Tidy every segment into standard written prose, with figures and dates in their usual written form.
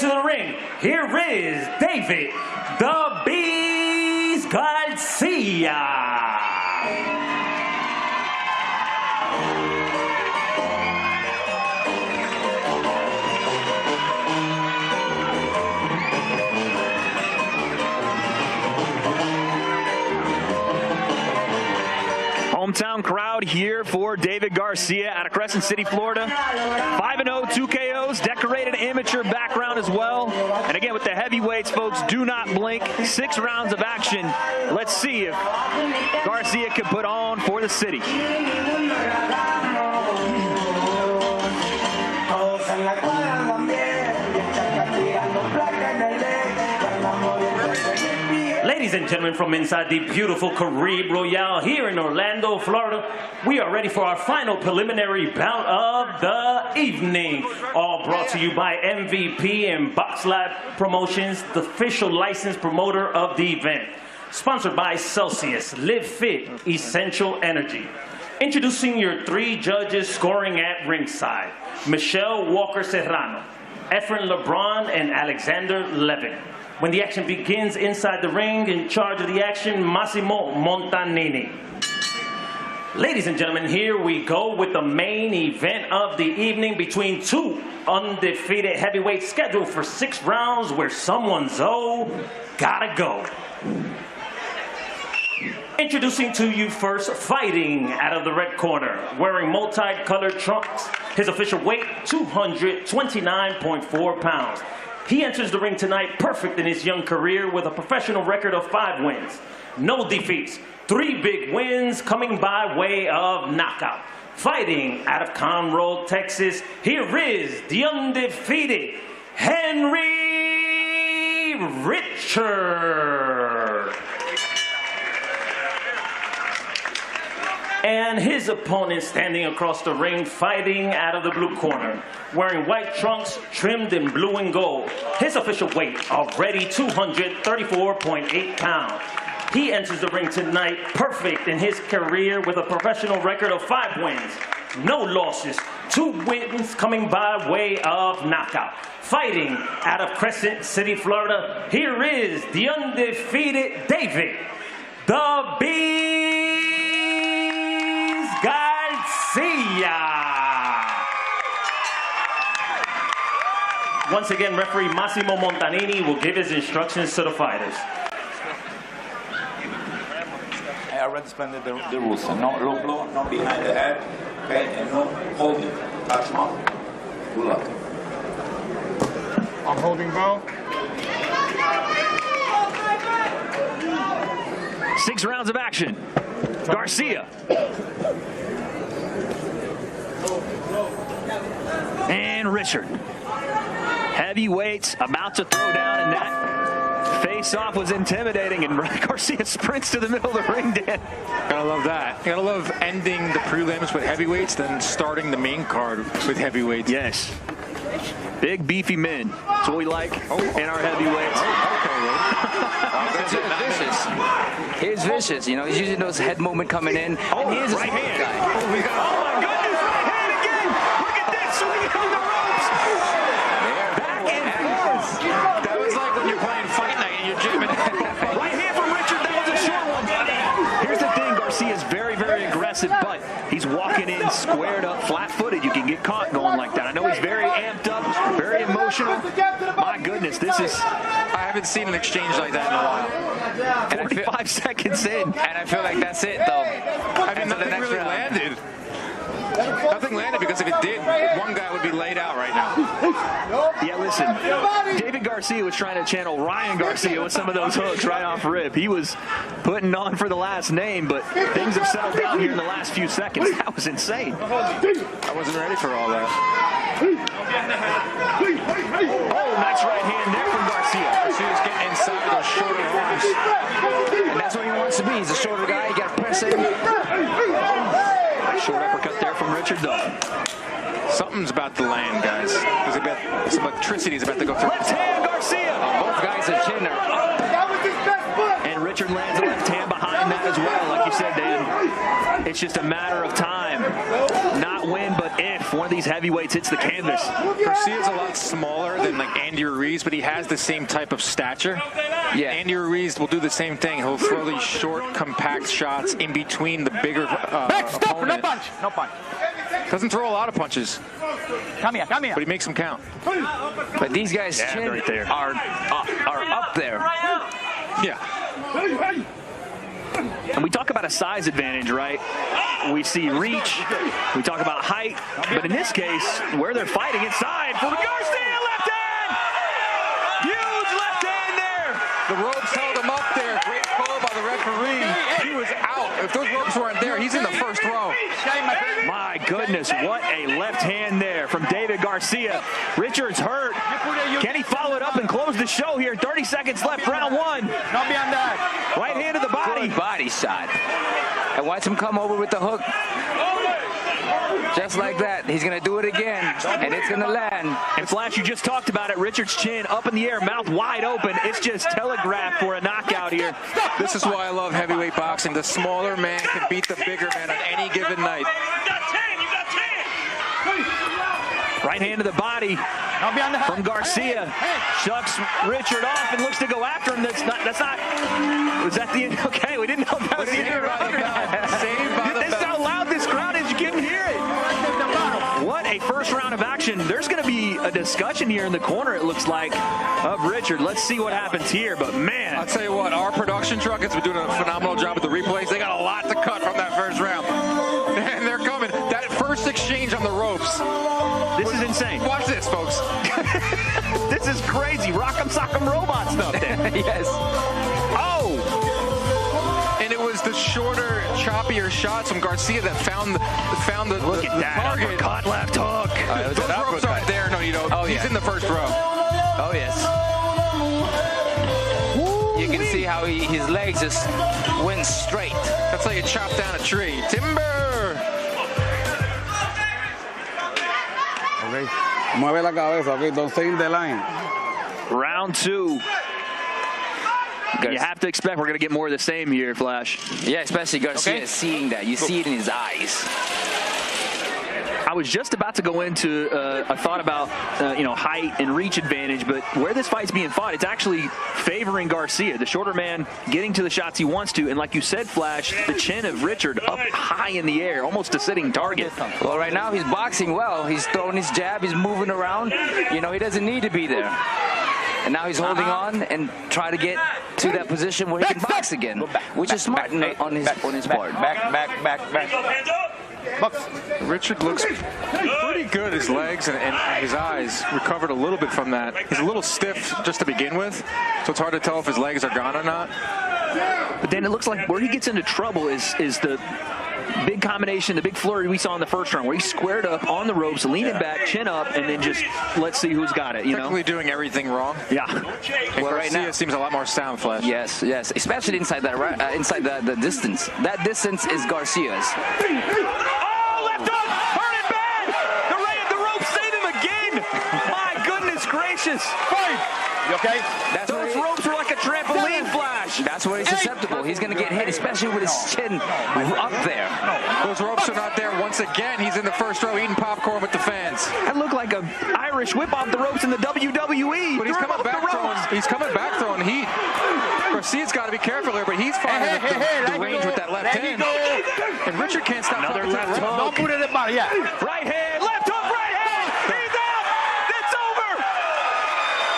to the ring, here is David "The Beast" Garcia. Hometown crowd here for David Garcia out of Crescent City, Florida. 5-0, 2 KOs, decorated amateur background as well. And again, with the heavyweights, folks, do not blink. 6 rounds of action. Let's see if Garcia can put on for the city. Ladies and gentlemen, from inside the beautiful Caribe Royale here in Orlando, Florida, we are ready for our final preliminary bout of the evening. All brought to you by MVP and Box Lab Promotions, the official licensed promoter of the event. Sponsored by Celsius, Live Fit, Essential Energy. Introducing your 3 judges scoring at ringside: Michelle Walker Serrano, Efren LeBron, and Alexander Levin. When the action begins inside the ring, in charge of the action, Massimo Montanini. Ladies and gentlemen, here we go with the main event of the evening between 2 undefeated heavyweights scheduled for 6 rounds where someone's gotta go. Introducing to you first, fighting out of the red corner, wearing multicolored trunks, his official weight 229.4 pounds. He enters the ring tonight perfect in his young career with a professional record of 5 wins, no defeats, 3 big wins coming by way of knockout. Fighting out of Conroe, Texas, here is the undefeated Henry Richard. And his opponent standing across the ring, fighting out of the blue corner, wearing white trunks trimmed in blue and gold. His official weight already 234.8 pounds. He enters the ring tonight perfect in his career with a professional record of 5 wins, no losses, 2 wins coming by way of knockout. Fighting out of Crescent City, Florida, here is the undefeated David "The Beast" Garcia. Once again, referee Massimo Montanini will give his instructions to the fighters. I already explained the rules. No low blow, no behind the head, okay, and no holding. Touch him off. Good luck. I'm holding bow. 6 rounds of action. Garcia. And Richard. Heavyweights about to throw down, and that face-off was intimidating, and Garcia sprints to the middle of the ring, Dan. Gotta love that. You gotta love ending the prelims with heavyweights, then starting the main card with heavyweights. Yes. Big, beefy men. That's what we like in our heavyweights. Here's vicious. You know, he's using those head movement coming in. Oh, here's right hand. Oh, my goodness. Right hand again. Look at this. Swinging on the ropes. Back and forth. That was like when you're playing Fight Night and you're jamming. Right hand from Richard. That was a short one. Here's the thing. Garcia's very, very aggressive, but he's walking in squared up, flat-footed. You can get caught going like that. I know he's very amped up, very emotional. My goodness, this is... I haven't seen an exchange like that in a while. And 45 seconds in. And I feel like that's it, though. I mean, nothing really landed. Nothing landed, because if it did, one guy would be laid out right now. Yeah, listen, David Garcia was trying to channel Ryan Garcia with some of those hooks right off rip. He was putting on for the last name, but things have settled down here in the last few seconds. That was insane. I wasn't ready for all that. Oh, nice right hand there from Garcia. Garcia's getting inside those shorter arms. And that's what he wants to be. He's a shorter guy. You got to press him. Short uppercut there from Richard, though. Something's about to land, guys. There's some electricity is about to go through. Left hand, Garcia. Both guys are chinner. And Richard lands a left hand behind that as well. Like you said, Dan, it's just a matter of time. Not when, but if if one of these heavyweights hits the canvas. Garcia's a lot smaller than like Andy Ruiz, but he has the same type of stature. Yeah. Andy Ruiz will do the same thing. He'll throw these short, compact shots in between the bigger opponent. No punch. No punch. Doesn't throw a lot of punches, Come here. Come here. but he makes them count. But these guys' chin right there. are up there. Yeah. And we talk about a size advantage, right? We see reach, we talk about height, but in this case, where they're fighting inside for Garcia, left hand! Huge left hand there! The ropes held him up there. Great call by the referee. He was out. If those ropes weren't there, he's in the first row. My goodness, what a left hand there from David Garcia. Richard's hurt. Can he follow it up and close the show here? 30 seconds left, round one. Not beyond that. Right hand to the body. Good body shot. And watch him come over with the hook. Just like that. He's going to do it again, and it's going to land. And Flash, you just talked about it. Richard's chin up in the air, mouth wide open. It's just telegraphed for a knockout here. This is why I love heavyweight boxing. The smaller man can beat the bigger man on any given night. Right hand to the body from Garcia. Shucks Richard off and looks to go after him. Was that the end? Okay, we didn't know that was the end. Saved by the This is how loud this crowd is. You can hear it. What a first round of action. There's going to be a discussion here in the corner, it looks like, of Richard. Let's see what happens here, but man. I'll tell you what, our production truck has been doing a phenomenal job with the replays. They got a lot to cut from that first round. And they're coming. That first exchange on the ropes. This is insane. Watch this, folks. This is crazy. Rock'em Sock'em Robot stuff then. Yes. Oh! And it was the shorter, choppier shots from Garcia that found the Look at that target. uppercut, left hook. Those ropes aren't there. No, you don't. Oh, He's yeah. in the first row. Oh, yes. You can see how his legs just went straight. That's like you chop down a tree. Timber! Okay. Mueve la cabeza, okay? Don't stay in the line. Round two. You have to expect we're going to get more of the same here, Flash. Yeah, especially Garcia seeing that. You see it in his eyes. I was just about to go into a thought about height and reach advantage, but where this fight's being fought, it's actually favoring Garcia, the shorter man getting to the shots he wants to. And like you said, Flash, the chin of Richard up high in the air, almost a sitting target. Well, right now he's boxing well. He's throwing his jab. He's moving around. You know, he doesn't need to be there. And now he's holding on and try to get to that position where he can box again, which is smart on his part. Back. Richard looks pretty good. His legs and his eyes recovered a little bit from that. He's a little stiff just to begin with, so it's hard to tell if his legs are gone or not. But then it looks like where he gets into trouble is the big combination, the big flurry we saw in the first round, where he squared up on the ropes, leaning back, chin up, and then just let's see who's got it. Technically doing everything wrong. Yeah. And Well, right Garcia now seems a lot more sound, Flash. Yes, especially inside that inside the distance. That distance is Garcia's. Oh, left hook, hurt it bad. The ropes save him again. My goodness gracious. You okay? Those ropes were like a trampoline, Flash. That's where he's susceptible. He's going to get hit, especially with his chin up there. Those ropes are not there. Once again, he's in the first row eating popcorn with the fans. That looked like an Irish whip off the ropes in the WWE. But he's coming back throwing heat. Garcia's got to be careful there, but he's finding the range with that left hand. And Richard can't stop. Another left hook. Don't put it in the body, yeah. Right hand, left hook, right hand. He's out. It's over.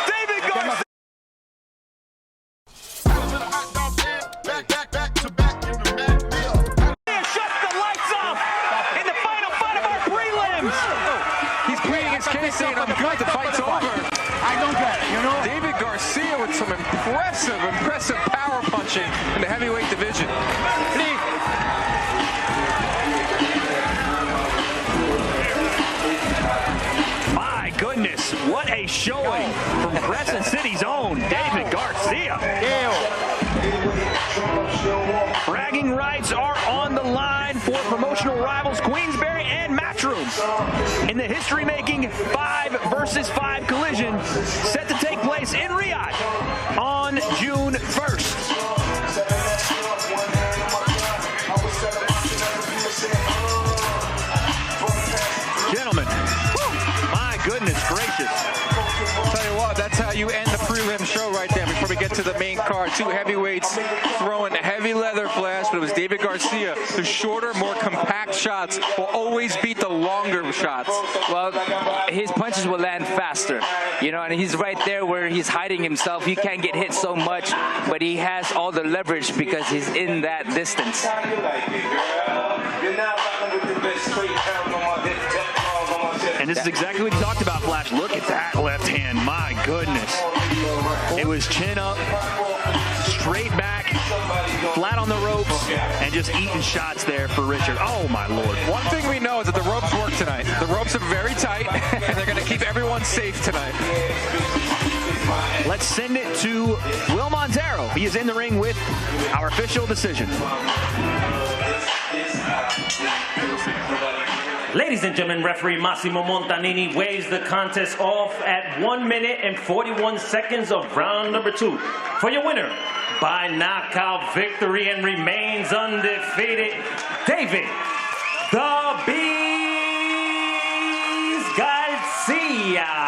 David Garcia. Shuts the lights off in the final fight of our prelims. He's pleading his case saying, I'm good, the fight's over. I don't get it, you know? David Garcia with some impressive power punching in the heavyweight division. My goodness, what a showing from Crescent City's own David Garcia. Bragging rights are on the line for promotional rivals Queensberry and Matchroom in the history-making 5 versus 5 collision set to take place in Riyadh on June 1st. Gentlemen, how you end the prelim show right there before we get to the main card. Two heavyweights throwing heavy leather, Flash, but it was David Garcia. The shorter, more compact shots will always beat the longer shots. Well, his punches will land faster, you know, and he's right there where he's hiding himself. He can't get hit so much, but he has all the leverage because he's in that distance. And this is exactly what he talked about, Flash. Look at that left hand. My goodness. It was chin up, straight back, flat on the ropes, and just eating shots there for Richard. Oh, my Lord. One thing we know is that the ropes work tonight. The ropes are very tight, and they're going to keep everyone safe tonight. Let's send it to Will Montero. He is in the ring with our official decision. Ladies and gentlemen, referee Massimo Montanini waves the contest off at 1 minute and 41 seconds of round number 2. For your winner, by knockout victory and remains undefeated, David "The Beast" Garcia.